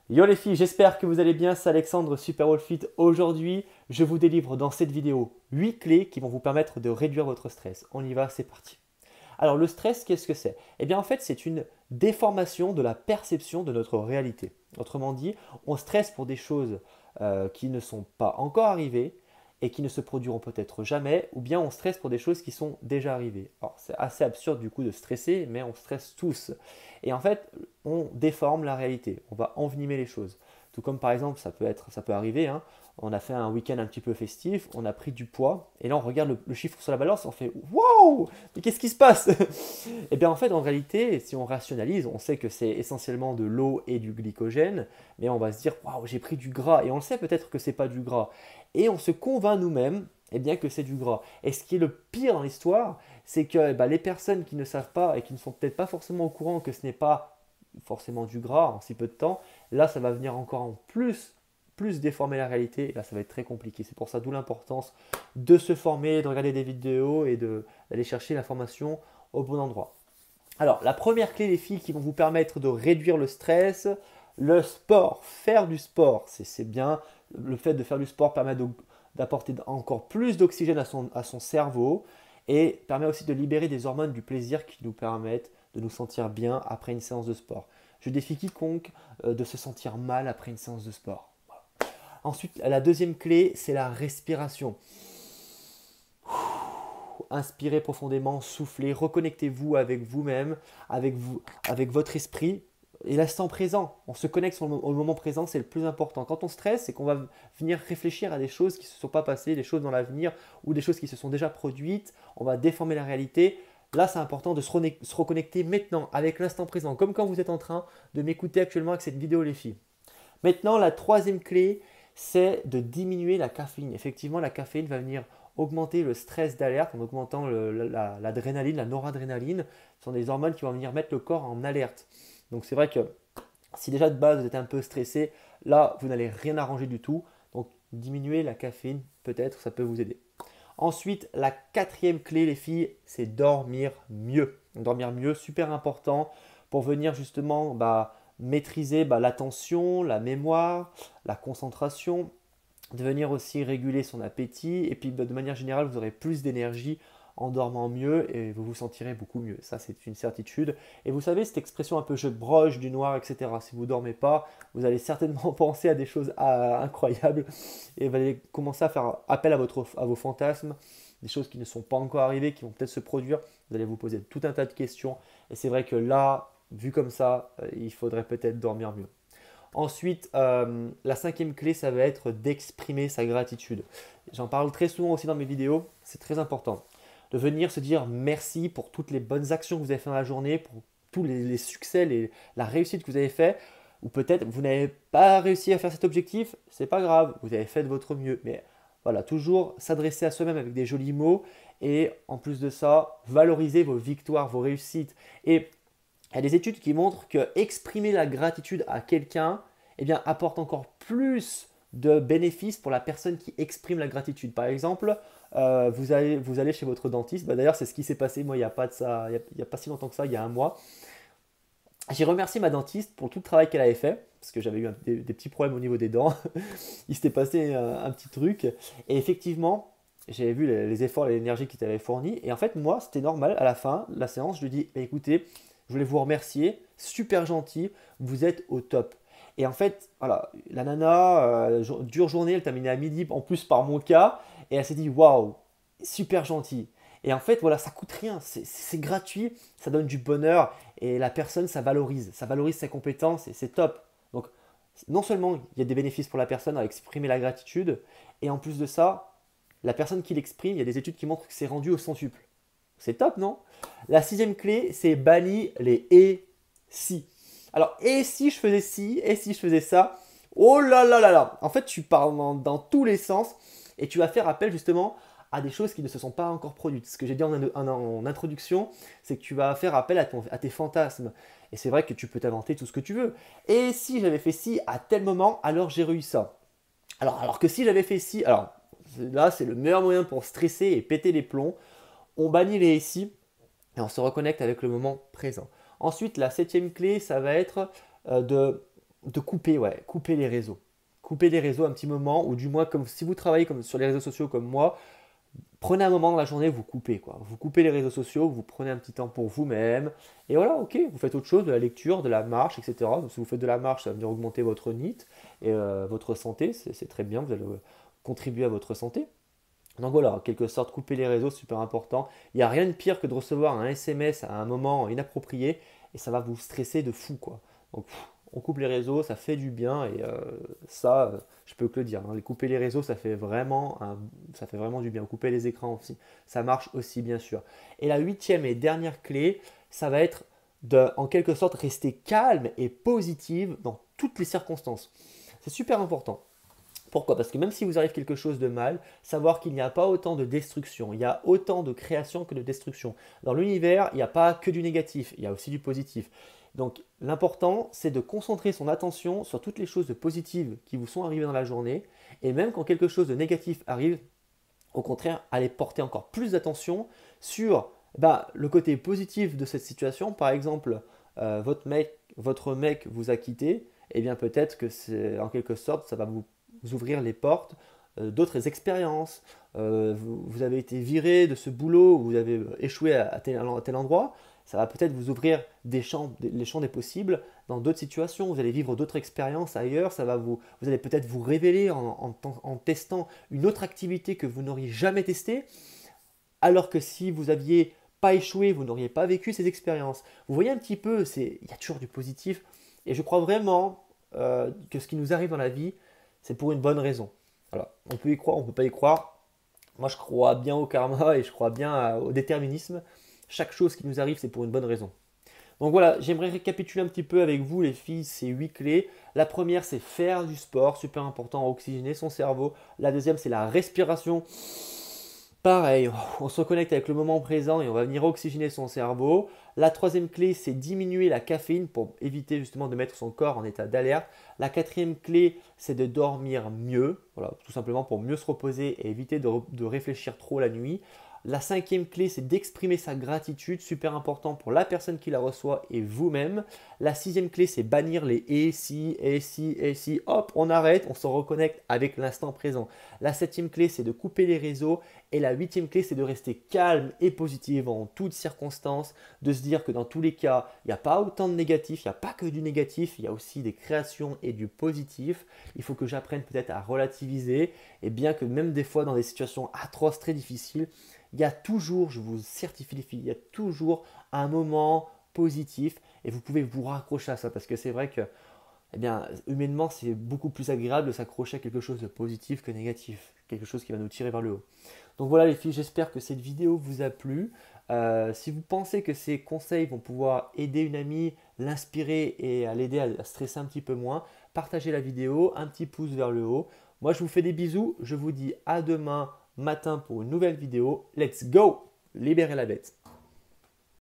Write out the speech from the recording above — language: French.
Yo les filles, j'espère que vous allez bien, c'est Alexandre Superwolfit. Aujourd'hui, je vous délivre dans cette vidéo 8 clés qui vont vous permettre de réduire votre stress. On y va, c'est parti. Alors le stress, qu'est-ce que c'est? Eh bien en fait, c'est une déformation de la perception de notre réalité. Autrement dit, on stresse pour des choses qui ne sont pas encore arrivées et qui ne se produiront peut-être jamais, ou bien on stresse pour des choses qui sont déjà arrivées. Alors c'est assez absurde du coup de stresser, mais on stresse tous. Et en fait, on déforme la réalité, on va envenimer les choses. Tout comme par exemple, ça peut arriver, hein, on a fait un week-end un petit peu festif, on a pris du poids, et là on regarde le chiffre sur la balance, on fait waouh, mais qu'est-ce qui se passe? Et bien en fait, en réalité, si on rationalise, on sait que c'est essentiellement de l'eau et du glycogène, mais on va se dire waouh, j'ai pris du gras, et on le sait peut-être que c'est pas du gras, et on se convainc nous-mêmes, eh bien que c'est du gras. Et ce qui est le pire dans l'histoire, c'est que les personnes qui ne savent pas et qui ne sont peut-être pas forcément au courant que ce n'est pas forcément du gras en si peu de temps, là ça va venir encore en plus déformer la réalité, et là ça va être très compliqué. C'est pour ça d'où l'importance de se former, de regarder des vidéos et d'aller chercher l'information au bon endroit. Alors la première clé les filles qui vont vous permettre de réduire le stress, le sport, faire du sport, c'est bien. Le fait de faire du sport permet d'apporter encore plus d'oxygène à son cerveau et permet aussi de libérer des hormones du plaisir qui nous permettent de nous sentir bien après une séance de sport. Je défie quiconque de se sentir mal après une séance de sport. Ensuite, la deuxième clé, c'est la respiration. Inspirez profondément, soufflez, reconnectez-vous avec vous-même, avec votre esprit et l'instant présent. On se connecte au moment présent, c'est le plus important. Quand on stresse, c'est qu'on va venir réfléchir à des choses qui ne se sont pas passées, des choses dans l'avenir ou des choses qui se sont déjà produites. On va déformer la réalité. Là, c'est important de se reconnecter maintenant avec l'instant présent, comme quand vous êtes en train de m'écouter actuellement avec cette vidéo, les filles. Maintenant, la troisième clé, c'est de diminuer la caféine. Effectivement, la caféine va venir augmenter le stress d'alerte en augmentant l'adrénaline, la noradrénaline. Ce sont des hormones qui vont venir mettre le corps en alerte. Donc c'est vrai que si déjà de base vous êtes un peu stressé, là vous n'allez rien arranger du tout. Donc diminuer la caféine, peut-être, ça peut vous aider. Ensuite, la quatrième clé, les filles, c'est dormir mieux. Dormir mieux, super important pour venir justement maîtriser l'attention, la mémoire, la concentration, de venir aussi réguler son appétit. Et puis de manière générale, vous aurez plus d'énergie en dormant mieux et vous vous sentirez beaucoup mieux. Ça, c'est une certitude. Et vous savez, cette expression un peu je broche du noir, etc. Si vous ne dormez pas, vous allez certainement penser à des choses incroyables et vous allez commencer à faire appel à vos fantasmes, des choses qui ne sont pas encore arrivées, qui vont peut-être se produire. Vous allez vous poser tout un tas de questions. Et c'est vrai que là, vu comme ça, il faudrait peut-être dormir mieux. Ensuite, la cinquième clé, ça va être d'exprimer sa gratitude. J'en parle très souvent aussi dans mes vidéos, c'est très important. De venir se dire merci pour toutes les bonnes actions que vous avez faites dans la journée, pour tous les succès, la réussite que vous avez fait. Ou peut-être vous n'avez pas réussi à faire cet objectif, c'est pas grave, vous avez fait de votre mieux. Mais voilà, toujours s'adresser à soi-même avec des jolis mots et en plus de ça, valoriser vos victoires, vos réussites. Et il y a des études qui montrent que exprimer la gratitude à quelqu'un apporte encore plus de bénéfices pour la personne qui exprime la gratitude. Par exemple, vous allez chez votre dentiste. D'ailleurs, c'est ce qui s'est passé moi il n'y a pas de ça, il y a pas si longtemps que ça, il y a un mois. J'ai remercié ma dentiste pour tout le travail qu'elle avait fait, parce que j'avais eu des petits problèmes au niveau des dents. Il s'était passé un petit truc. Et effectivement, j'avais vu les efforts et l'énergie qu'il t'avait fourni. Et en fait, moi, c'était normal. À la fin de la séance, je lui dis, écoutez, je voulais vous remercier, super gentil, vous êtes au top. Et en fait, voilà, la nana, dure journée, elle terminait à midi, en plus par mon cas, et elle s'est dit, waouh, super gentil. Et en fait, voilà, ça coûte rien, c'est gratuit, ça donne du bonheur, et la personne, ça valorise ses compétences, et c'est top. Donc, non seulement il y a des bénéfices pour la personne à exprimer la gratitude, et en plus de ça, la personne qui l'exprime, il y a des études qui montrent que c'est rendu au centuple. C'est top, non? La sixième clé, c'est bannir les et si. Alors, et si je faisais ci, et si je faisais ça, oh là là là là. En fait, tu parles dans tous les sens et tu vas faire appel justement à des choses qui ne se sont pas encore produites. Ce que j'ai dit en introduction, c'est que tu vas faire appel à tes fantasmes. Et c'est vrai que tu peux t'inventer tout ce que tu veux. Et si j'avais fait ci à tel moment, alors j'ai eu ça. Alors que si j'avais fait ci, alors là, c'est le meilleur moyen pour stresser et péter les plombs. On bannit les SI et on se reconnecte avec le moment présent. Ensuite, la septième clé, ça va être de de couper, ouais, couper les réseaux. Couper les réseaux un petit moment, ou du moins, comme si vous travaillez comme, sur les réseaux sociaux comme moi, prenez un moment dans la journée, vous coupez quoi. Vous coupez les réseaux sociaux, vous prenez un petit temps pour vous-même. Et voilà, ok, vous faites autre chose, de la lecture, de la marche, etc. Donc, si vous faites de la marche, ça va venir augmenter votre NEAT et votre santé. C'est très bien, vous allez contribuer à votre santé. Donc voilà, en quelque sorte, couper les réseaux, c'est super important. Il n'y a rien de pire que de recevoir un SMS à un moment inapproprié et ça va vous stresser de fou quoi. Donc on coupe les réseaux, ça fait du bien et ça, je peux que le dire, hein. Couper les réseaux, ça fait vraiment du bien. Couper les écrans aussi, ça marche aussi bien sûr. Et la huitième et dernière clé, ça va être de, en quelque sorte, rester calme et positive dans toutes les circonstances. C'est super important. Pourquoi? Parce que même si vous arrive quelque chose de mal, savoir qu'il n'y a pas autant de destruction, il y a autant de création que de destruction. Dans l'univers, il n'y a pas que du négatif, il y a aussi du positif. Donc l'important, c'est de concentrer son attention sur toutes les choses de positives qui vous sont arrivées dans la journée. Et même quand quelque chose de négatif arrive, au contraire, allez porter encore plus d'attention sur le côté positif de cette situation. Par exemple, votre mec vous a quitté, et bien peut-être que c'est en quelque sorte, ça va vous ouvrir les portes d'autres expériences. Vous avez été viré de ce boulot, vous avez échoué à tel endroit. Ça va peut-être vous ouvrir les champs des possibles dans d'autres situations. Vous allez vivre d'autres expériences ailleurs. Vous allez peut-être vous révéler en testant une autre activité que vous n'auriez jamais testée. Alors que si vous n'aviez pas échoué, vous n'auriez pas vécu ces expériences. Vous voyez un petit peu, il y a toujours du positif. Et je crois vraiment que ce qui nous arrive dans la vie, c'est pour une bonne raison. Alors, on peut y croire, on ne peut pas y croire. Moi, je crois bien au karma et je crois bien au déterminisme. Chaque chose qui nous arrive, c'est pour une bonne raison. Donc voilà, j'aimerais récapituler un petit peu avec vous, les filles, ces 8 clés. La première, c'est faire du sport, super important, oxygéner son cerveau. La deuxième, c'est la respiration. Pareil, on se reconnecte avec le moment présent et on va venir oxygéner son cerveau. La troisième clé, c'est diminuer la caféine pour éviter justement de mettre son corps en état d'alerte. La quatrième clé, c'est de dormir mieux, voilà, tout simplement pour mieux se reposer et éviter de réfléchir trop la nuit. La cinquième clé, c'est d'exprimer sa gratitude, super important pour la personne qui la reçoit et vous-même. La sixième clé, c'est bannir les et si, hop, on arrête, on se reconnecte avec l'instant présent. La septième clé, c'est de couper les réseaux. Et la huitième clé, c'est de rester calme et positive en toutes circonstances, de se dire que dans tous les cas, il n'y a pas autant de négatif, il n'y a pas que du négatif, il y a aussi des créations et du positif. Il faut que j'apprenne peut-être à relativiser, et bien que même des fois dans des situations atroces, très difficiles, il y a toujours, je vous certifie les filles, il y a toujours un moment positif et vous pouvez vous raccrocher à ça parce que c'est vrai que eh bien, humainement, c'est beaucoup plus agréable de s'accrocher à quelque chose de positif que négatif, quelque chose qui va nous tirer vers le haut. Donc voilà les filles, j'espère que cette vidéo vous a plu. Si vous pensez que ces conseils vont pouvoir aider une amie, l'inspirer et à l'aider à stresser un petit peu moins, partagez la vidéo, un petit pouce vers le haut. Moi, je vous fais des bisous. Je vous dis à demain matin pour une nouvelle vidéo. Let's go! Libérez la bête.